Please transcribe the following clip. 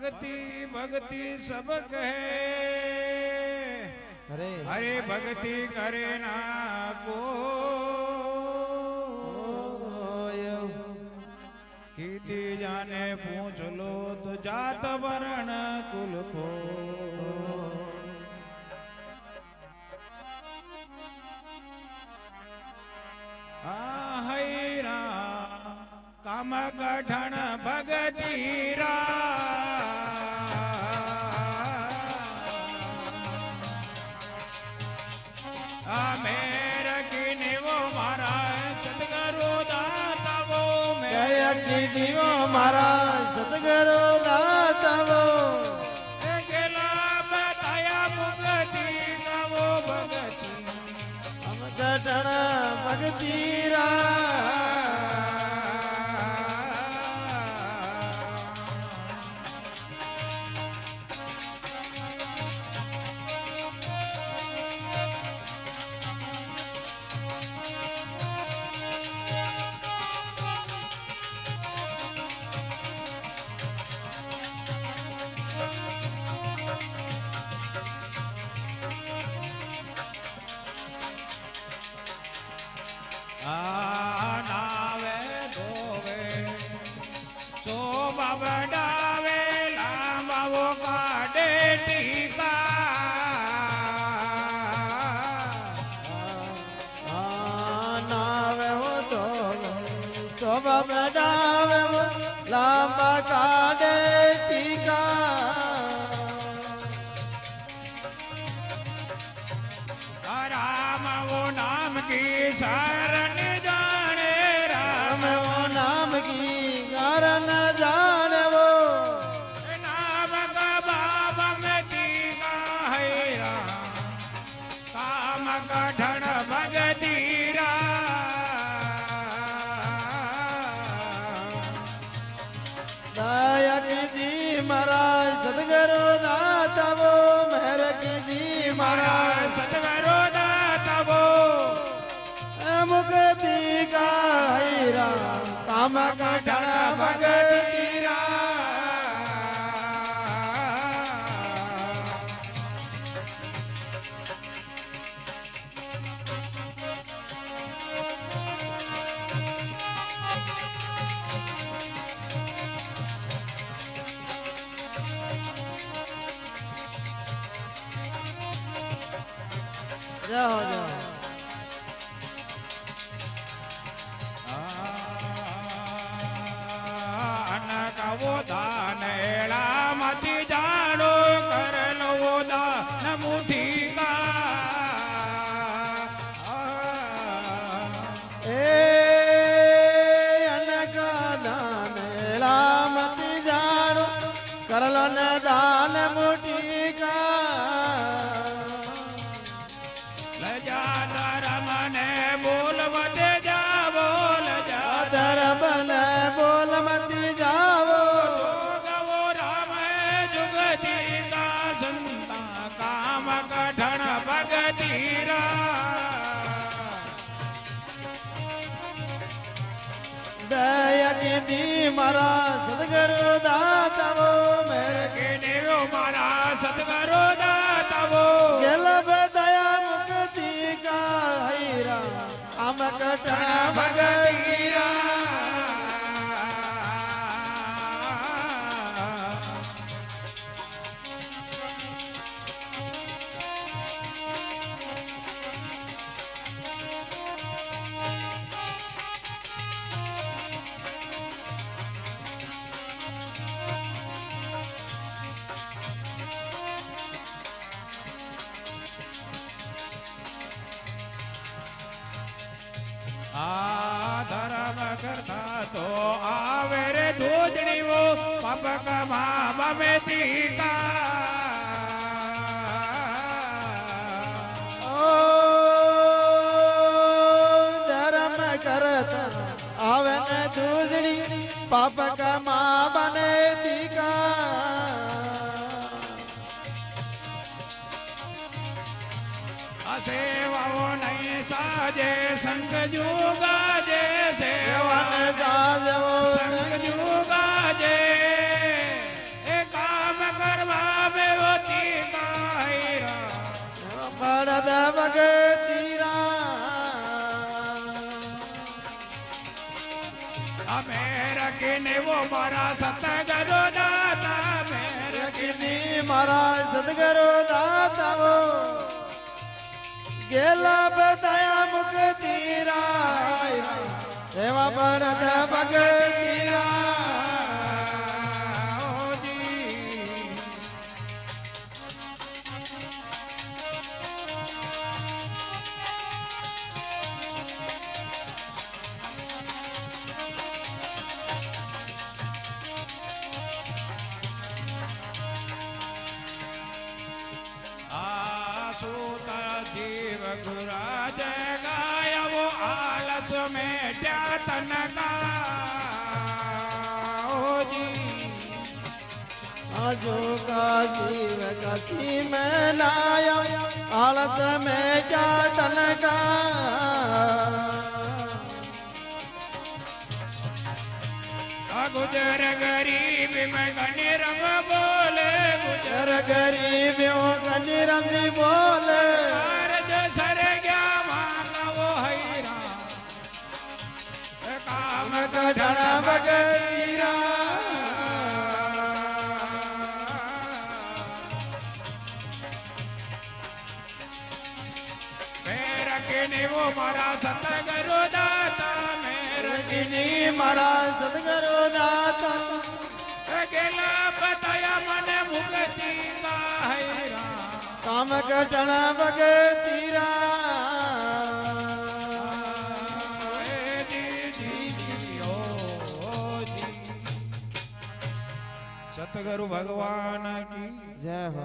भक्ति भक्ति सब कहे अरे भक्ति करे ना को कीती जाने पूछ लो तो जात वर्ण कुल को हैरा काम कठण भगतीरा मेर की वो मारा सतगुरु दाता वो मेर की वो मारा सतगुरु दाता वो गेला बताया भगती का वो भगती हम कठण भगतीरा नावे धोवे सो बाबडावे लांबा वो काडे टीका नावे हो तो सो बाबडावे लांबा काडे टीका राम वो नाम की शरण जाने राम वो नाम की कारण जाने वो नाम का बाबा में टीका है राम काम कठण भगतीरा दया की दी महाराज सतगुरु दाता वो मेहर की दी महाराज सतगुरु दाता वो मुक्ति का हैरा काम कठण भगतीरा जाओ जाओ वो दान एड़ा मती जाड़ो कर लो वो दान मुठी का अनका दान लामती जानो करलो न दान मुठी का लजा धर्म ने बोल मते जा बोल जा धर्म ने बोल मती जाओ वो राम है जुगती का संता काम कठण भगतीरा दया की दी महाराज सतगुरु दाता वो मेरे के देवो मारा सतगुरु दाता वो गेलब दया मुक्ति का हैरा हम कठण भगतीरा धर्म करता तो आवे रे दूजनी वो पाप कमा में तीका ओ धर्म करता आवे न दूसरी पाप कमा बने तीका सेवाओ नहीं साजे संग जुगा जे सेवा वन जाजो संग जुगा जे ભગતી રા મેર કીને વો મારા સતગુરુ દાતા મેર કીધી મારા સદગુરુ દાતાઓ ગેલા બતાયા મુક્તિ રાય એવા પરત ભગતી गुराज गाया वो आलस में तन का जी आजो का जीव कसी में लाया आलत में क्या तन का गुजर गरीब में गणी रंग बोले गुजर गरीब गणी रंग बोले सर गया मांगा वो हैरा काम कठण भगती रा मेरा के वो मारा सतगुरु दाता मेरा किनी मारा सदगुरु दाता गेला बताया मन मुक्ति का हैरा काम कठण भगती रा सतगुरु भगवान की जय हो।